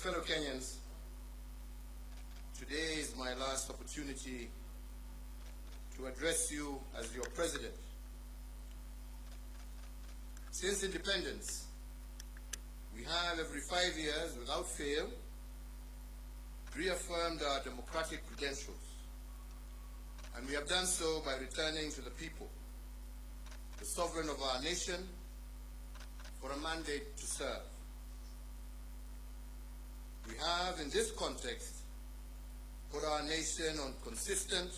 Fellow Kenyans, today is my last opportunity to address you as your president. Since independence, we have every 5 years, without fail, reaffirmed our democratic credentials. And we have done so by returning to the people, the sovereign of our nation, for a mandate to serve. We have, in this context, put our nation on consistent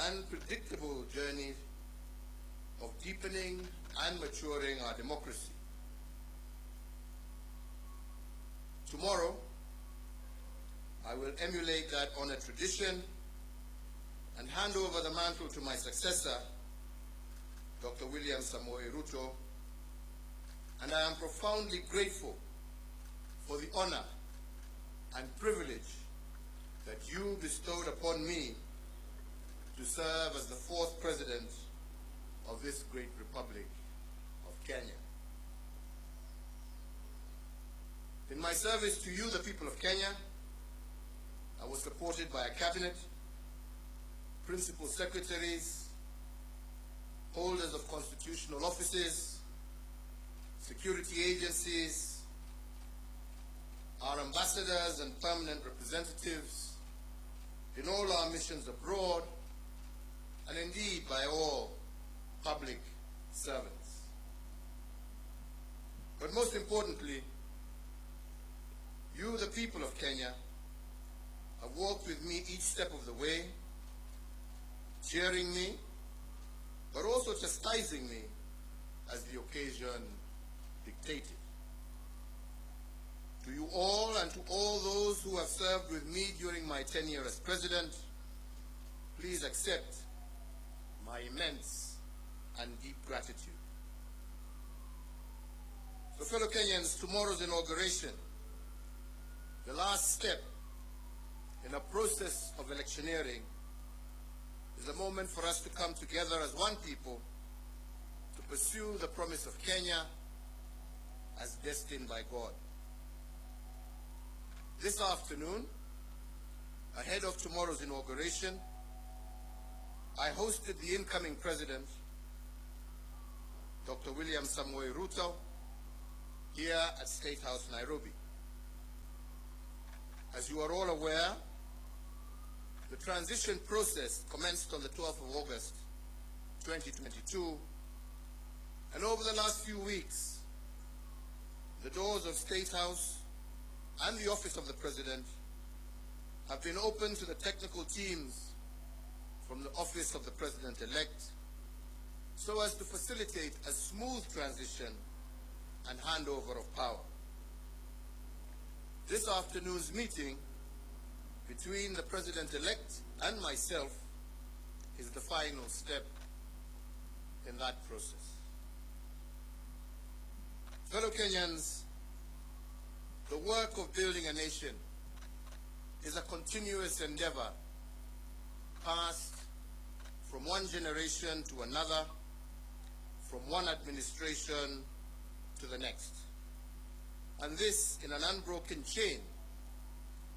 and predictable journey of deepening and maturing our democracy. Tomorrow, I will emulate that honored tradition and hand over the mantle to my successor, Dr. William Samoei Ruto, and I am profoundly grateful for the honor and privilege that you bestowed upon me to serve as the 4th president of this great republic of Kenya. In my service to you, the people of Kenya, I was supported by a cabinet, principal secretaries, holders of constitutional offices, security agencies, our ambassadors and permanent representatives, in all our missions abroad, and indeed by all public servants. But most importantly, you, the people of Kenya, have walked with me each step of the way, cheering me, but also chastising me as the occasion dictated. To you all and to all those who have served with me during my tenure as president, please accept my immense and deep gratitude. So, fellow Kenyans, tomorrow's inauguration, the last step in a process of electioneering, is a moment for us to come together as one people to pursue the promise of Kenya as destined by God. This afternoon, ahead of tomorrow's inauguration, I hosted the incoming president, Dr. William Samoei Ruto, here at State House, Nairobi. As you are all aware, the transition process commenced on the 12th of August, 2022, and over the last few weeks, the doors of State House and the Office of the President have been open to the technical teams from the Office of the President-elect so as to facilitate a smooth transition and handover of power. This afternoon's meeting between the President-elect and myself is the final step in that process. Fellow Kenyans, the work of building a nation is a continuous endeavor passed from one generation to another, from one administration to the next. And this in an unbroken chain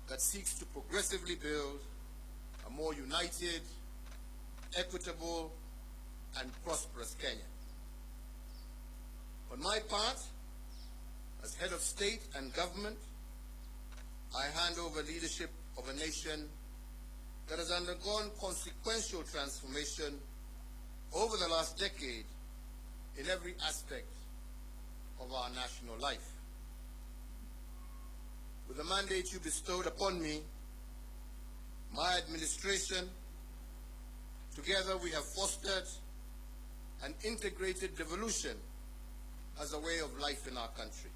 that seeks to progressively build a more united, equitable, and prosperous Kenya. On my part, as head of state and government, I hand over leadership of a nation that has undergone consequential transformation over the last decade in every aspect of our national life. With the mandate you bestowed upon me, my administration, together we have fostered an integrated devolution as a way of life in our country.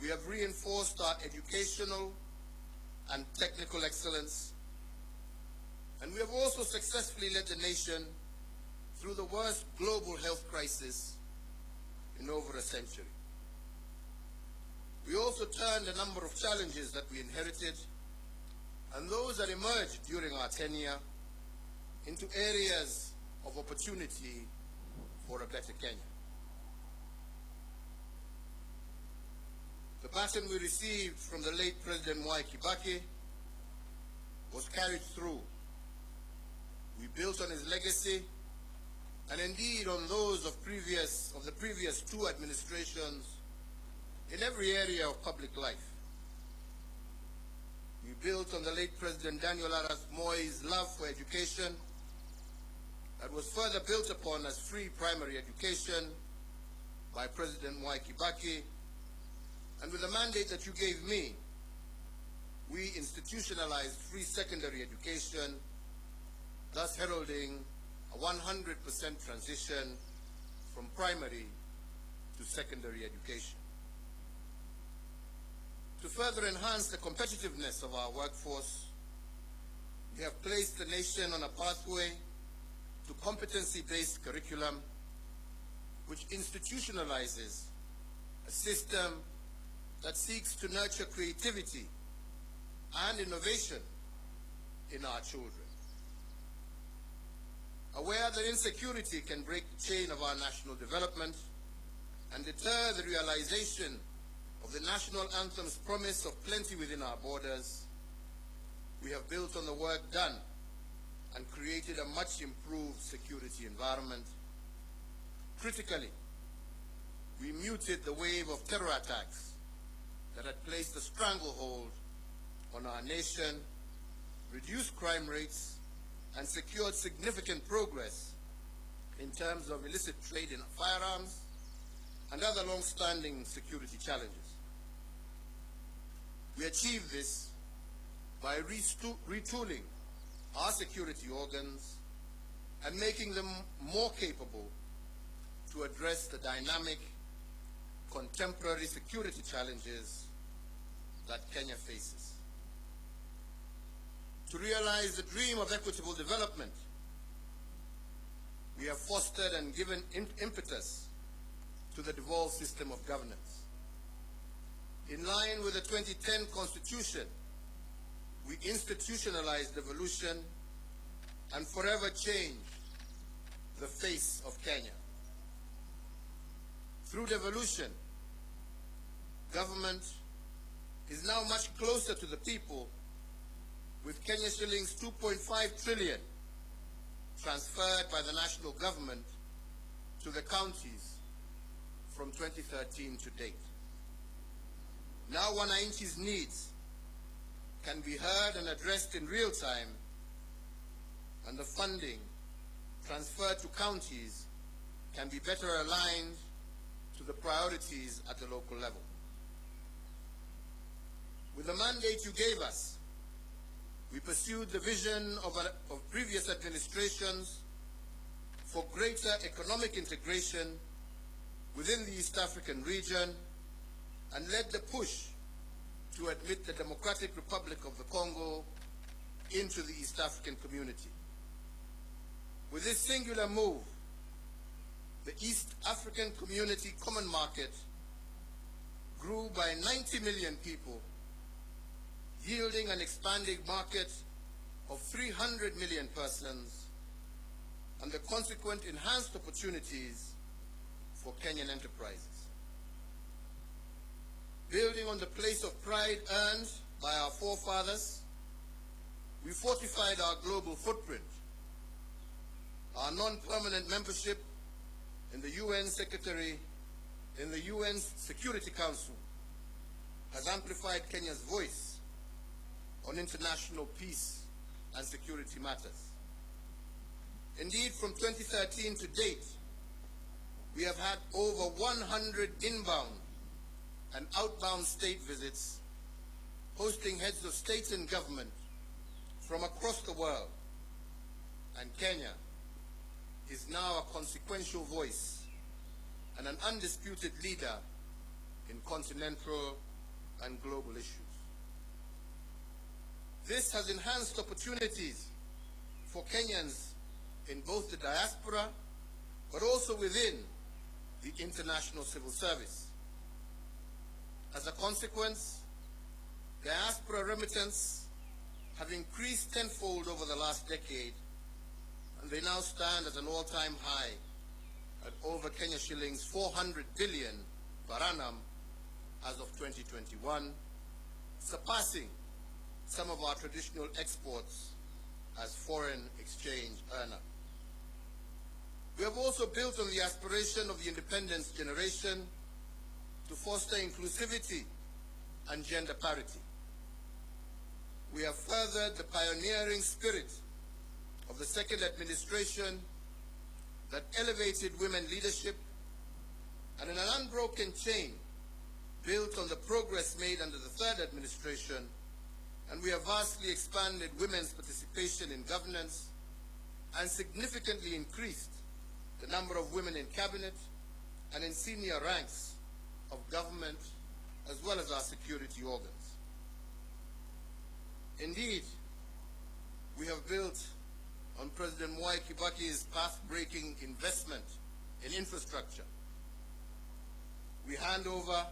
We have reinforced our educational and technical excellence, and we have also successfully led the nation through the worst global health crisis in over a century. We also turned a number of challenges that we inherited and those that emerged during our tenure into areas of opportunity for a better Kenya. The baton we received from the late President Kibaki was carried through. We built on his legacy and indeed on those of the previous two administrations in every area of public life. We built on the late President Daniel Arap Moi's love for education that was further built upon as free primary education by President Kibaki, and with the mandate that you gave me, we institutionalized free secondary education, thus heralding a 100% transition from primary to secondary education. To further enhance the competitiveness of our workforce, we have placed the nation on a pathway to competency-based curriculum which institutionalizes a system that seeks to nurture creativity and innovation in our children. Aware that insecurity can break the chain of our national development and deter the realization of the national anthem's promise of plenty within our borders, we have built on the work done and created a much improved security environment. Critically, we muted the wave of terror attacks that had placed a stranglehold on our nation, reduced crime rates, and secured significant progress in terms of illicit trade in firearms and other long-standing security challenges. We achieved this by retooling our security organs and making them more capable to address the dynamic, contemporary security challenges that Kenya faces. To realize the dream of equitable development, we have fostered and given impetus to the devolved system of governance. In line with the 2010 Constitution, we institutionalized devolution and forever changed the face of Kenya. Through devolution, government is now much closer to the people, with Kenya shillings 2.5 trillion transferred by the national government to the counties from 2013 to date. Now wananchi's needs can be heard and addressed in real time, and the funding transferred to counties can be better aligned to the priorities at the local level. With the mandate you gave us, we pursued the vision of previous administrations for greater economic integration within the East African region and led the push to admit the Democratic Republic of the Congo into the East African community. With this singular move, the East African Community Common Market grew by 90 million people, yielding an expanding market of 300 million persons and the consequent enhanced opportunities for Kenyan enterprises. Building on the place of pride earned by our forefathers, we fortified our global footprint. Our non-permanent membership in the UN Security Council has amplified Kenya's voice on international peace and security matters. Indeed, from 2013 to date, we have had over 100 inbound and outbound state visits, hosting heads of state and government from across the world, and Kenya is now a consequential voice and an undisputed leader in continental and global issues. This has enhanced opportunities for Kenyans in both the diaspora, but also within the international civil service. As a consequence, diaspora remittance have increased tenfold over the last decade, and they now stand at an all-time high at over Kenya shillings 400 billion per annum, as of 2021, surpassing some of our traditional exports as foreign exchange earner. We have also built on the aspiration of the independence generation to foster inclusivity and gender parity. We have furthered the pioneering spirit of the second administration that elevated women leadership, and in an unbroken chain built on the progress made under the third administration, and we have vastly expanded women's participation in governance and significantly increased the number of women in cabinet and in senior ranks of government as well as our security organs. Indeed, we have built on President Mwai Kibaki's path-breaking investment in infrastructure. We hand over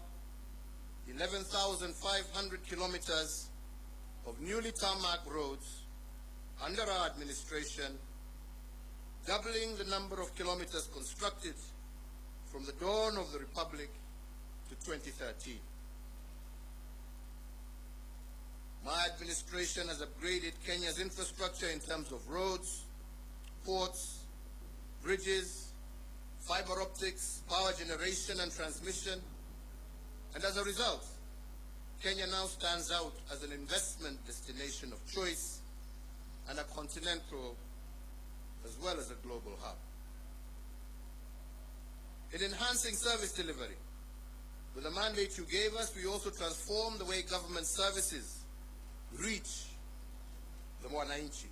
11,500 kilometers of newly tarmac roads under our administration, doubling the number of kilometers constructed from the dawn of the Republic to 2013. My administration has upgraded Kenya's infrastructure in terms of roads, ports, bridges, fiber optics, power generation and transmission, and as a result, Kenya now stands out as an investment destination of choice and a continental as well as a global hub. In enhancing service delivery, with the mandate you gave us, we also transformed the way government services reach the Mwananchi.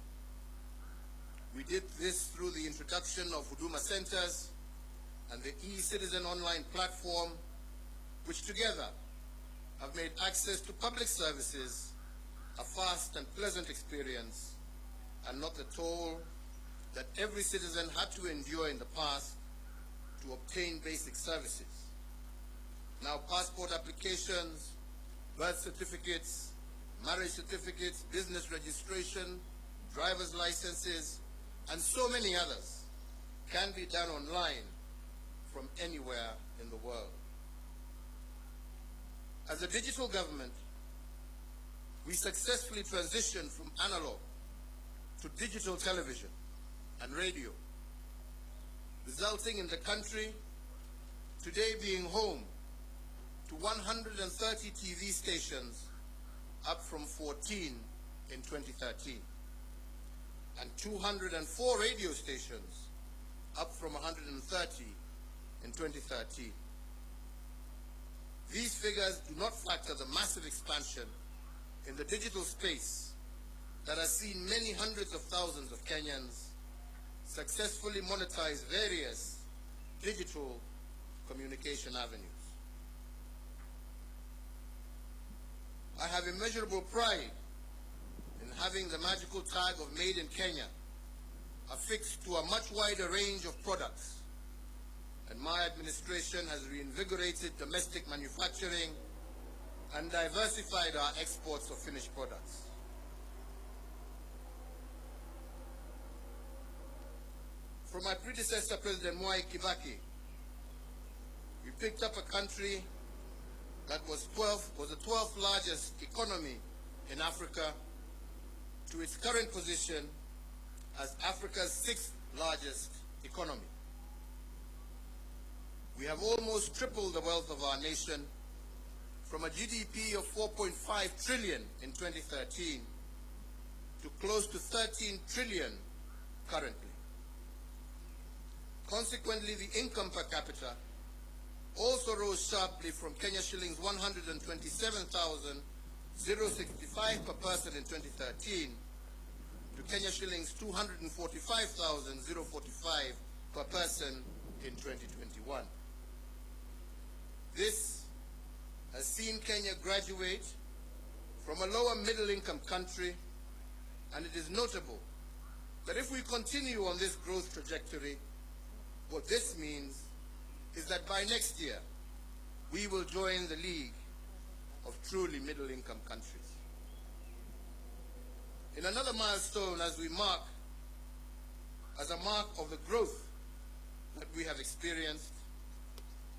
We did this through the introduction of Huduma Centers and the e-Citizen online platform, which together have made access to public services a fast and pleasant experience and not the toll that every citizen had to endure in the past to obtain basic services. Now passport applications, birth certificates, marriage certificates, business registration, driver's licenses, and so many others can be done online from anywhere in the world. As a digital government, we successfully transitioned from analog to digital television and radio, resulting in the country today being home to 130 TV stations, up from 14 in 2013, and 204 radio stations, up from 130 in 2013. These figures do not factor the massive expansion in the digital space that has seen many hundreds of thousands of Kenyans successfully monetize various digital communication avenues. I have immeasurable pride in having the magical tag of Made in Kenya affixed to a much wider range of products, and my administration has reinvigorated domestic manufacturing and diversified our exports of finished products. From my predecessor, President Mwai Kibaki, we picked up a country that was the 12th largest economy in Africa to its current position as Africa's 6th largest economy. We have almost tripled the wealth of our nation from a GDP of 4.5 trillion in 2013 to close to 13 trillion currently. Consequently, the income per capita also rose sharply from Kenya shillings 127,065 per person in 2013 to Kenya shillings 245,045 per person in 2021. This has seen Kenya graduate from a lower middle income country, and it is notable that if we continue on this growth trajectory, what this means is that by next year, we will join the league of truly middle-income countries. In another milestone as a mark of the growth that we have experienced,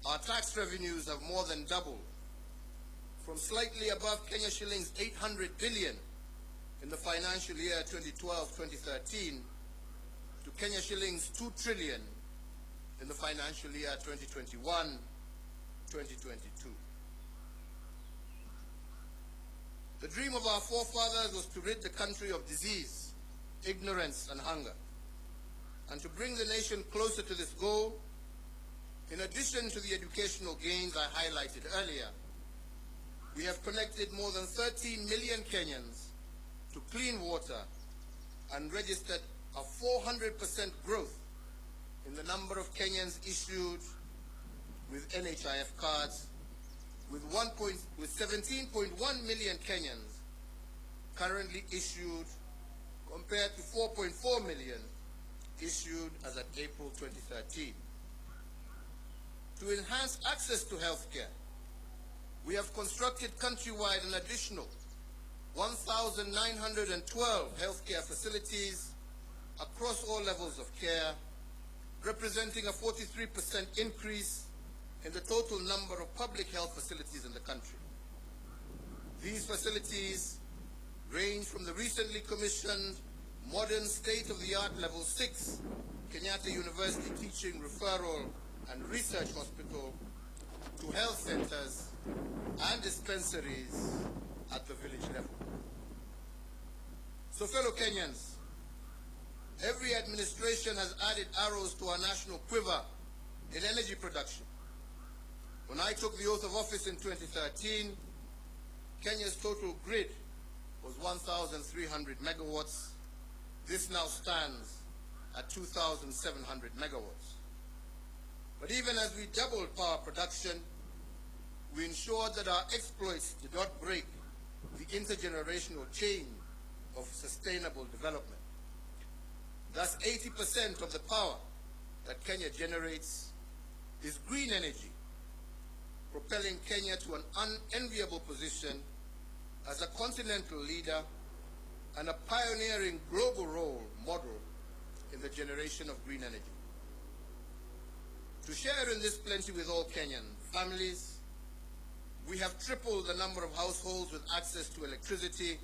our tax revenues have more than doubled from slightly above Kenya shillings 800 billion in the financial year 2012-2013 to Kenya shillings 2 trillion in the financial year 2021-2022. The dream of our forefathers was to rid the country of disease, ignorance, and hunger. And to bring the nation closer to this goal, in addition to the educational gains I highlighted earlier, we have connected more than 13 million Kenyans to clean water and registered a 400% growth in the number of Kenyans issued with NHIF cards, with 17.1 million Kenyans currently issued compared to 4.4 million issued as at April 2013. To enhance access to healthcare, we have constructed countrywide an additional 1,912 healthcare facilities across all levels of care, representing a 43% increase in the total number of public health facilities in the country. These facilities range from the recently commissioned modern state-of-the-art Level 6 Kenyatta University Teaching, Referral and Research Hospital to health centers and dispensaries at the village level. So, fellow Kenyans, every administration has added arrows to our national quiver in energy production. When I took the oath of office in 2013, Kenya's total grid was 1,300 megawatts. This now stands at 2,700 megawatts. But even as we doubled power production, we ensured that our exploits did not break the intergenerational chain of sustainable development. Thus, 80% of the power that Kenya generates is green energy, propelling Kenya to an unenviable position as a continental leader and a pioneering global role model in the generation of green energy. To share in this plenty with all Kenyan families, we have tripled the number of households with access to electricity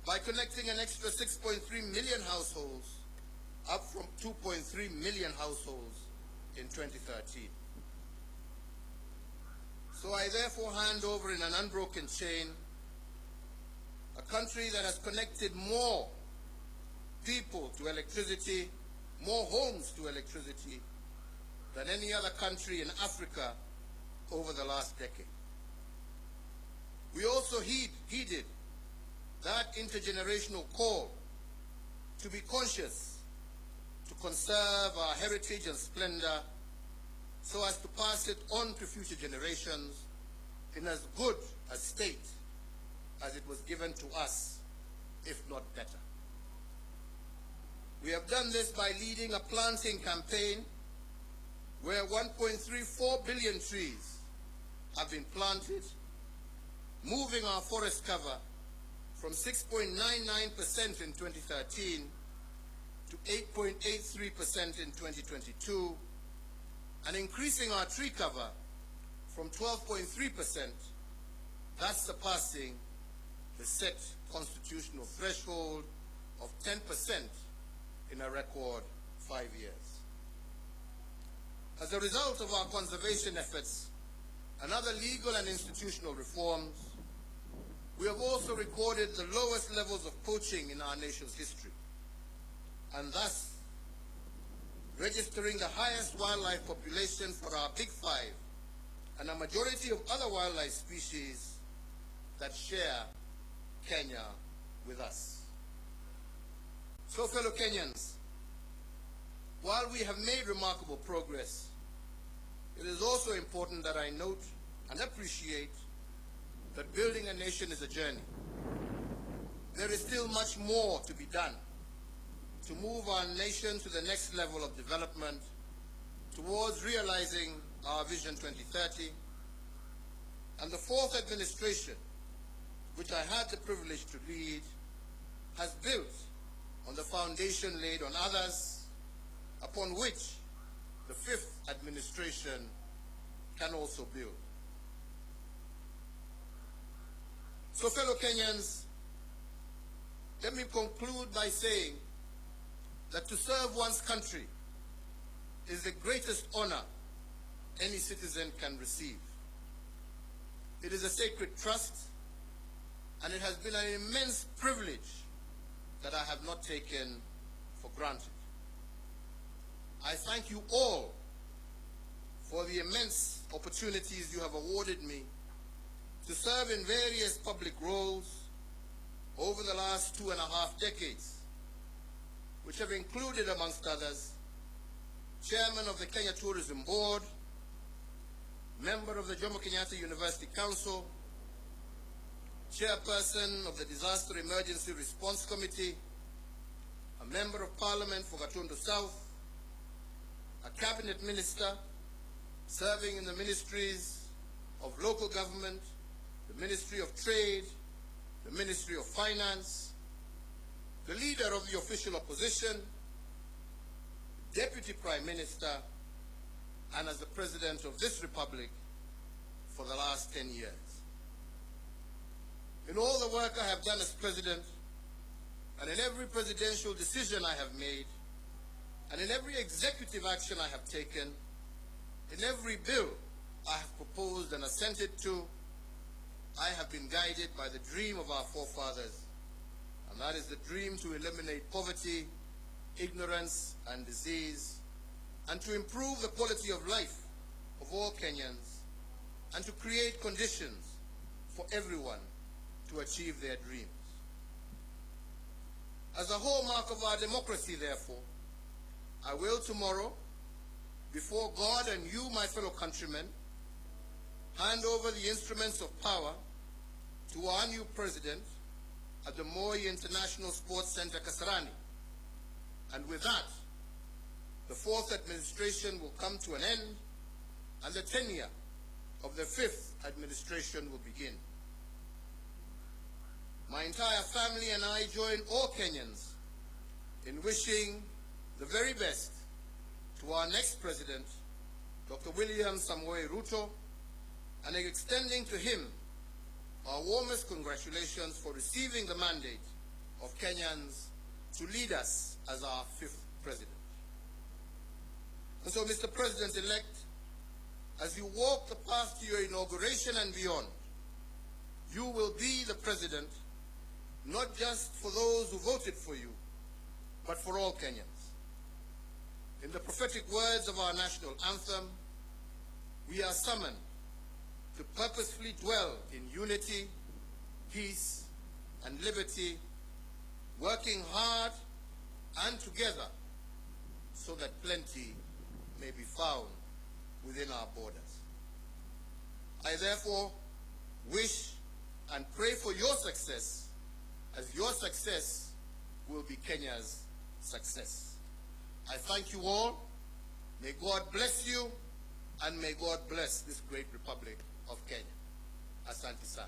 by connecting an extra 6.3 million households, up from 2.3 million households in 2013. So I therefore hand over in an unbroken chain a country that has connected more people to electricity, more homes to electricity, than any other country in Africa over the last decade. We also heeded that intergenerational call to be conscious, to conserve our heritage and splendor, so as to pass it on to future generations in as good a state as it was given to us, if not better. We have done this by leading a planting campaign where 1.34 billion trees have been planted, moving our forest cover from 6.99% in 2013 to 8.83% in 2022, and increasing our tree cover from 12.3%, thus surpassing the set constitutional threshold of 10% in a record 5 years. As a result of our conservation efforts and other legal and institutional reforms, we have also recorded the lowest levels of poaching in our nation's history, and thus registering the highest wildlife population for our Big Five and a majority of other wildlife species that share Kenya with us. So, fellow Kenyans, while we have made remarkable progress, it is also important that I note and appreciate that building a nation is a journey. There is still much more to be done to move our nation to the next level of development towards realizing our Vision 2030. And the fourth administration, which I had the privilege to lead, has built on the foundation laid on others, upon which the fifth administration can also build. So, fellow Kenyans, let me conclude by saying that to serve one's country is the greatest honor any citizen can receive. It is a sacred trust, and it has been an immense privilege that I have not taken for granted. I thank you all for the immense opportunities you have awarded me to serve in various public roles over the last 2.5 decades, which have included, amongst others, Chairman of the Kenya Tourism Board, member of the Jomo Kenyatta University Council, Chairperson of the Disaster Emergency Response Committee, a Member of Parliament for Gatundu South, a Cabinet Minister serving in the Ministries of Local Government, the Ministry of Trade, the Ministry of Finance, the Leader of the Official Opposition, Deputy Prime Minister, and as the President of this Republic for the last 10 years. In all the work I have done as President, and in every presidential decision I have made, and in every executive action I have taken, in every bill I have proposed and assented to, I have been guided by the dream of our forefathers, and that is the dream to eliminate poverty, ignorance, and disease, and to improve the quality of life of all Kenyans, and to create conditions for everyone to achieve their dreams. As a hallmark of our democracy, therefore, I will tomorrow, before God and you, my fellow countrymen, hand over the instruments of power to our new president at the Moi International Sports Center, Kasarani. And with that, the fourth administration will come to an end, and the tenure of the fifth administration will begin. My entire family and I join all Kenyans in wishing the very best to our next president, Dr. William Samoei Ruto, and extending to him our warmest congratulations for receiving the mandate of Kenyans to lead us as our fifth president. And so, Mr. President-elect, as you walk the path to your inauguration and beyond, you will be the president not just for those who voted for you, but for all Kenyans. In the prophetic words of our national anthem, we are summoned to purposefully dwell in unity, peace, and liberty, working hard and together so that plenty may be found within our borders. I therefore wish and pray for your success, as your success will be Kenya's success. I thank you all. May God bless you, and may God bless this great Republic of Kenya. Asante sana.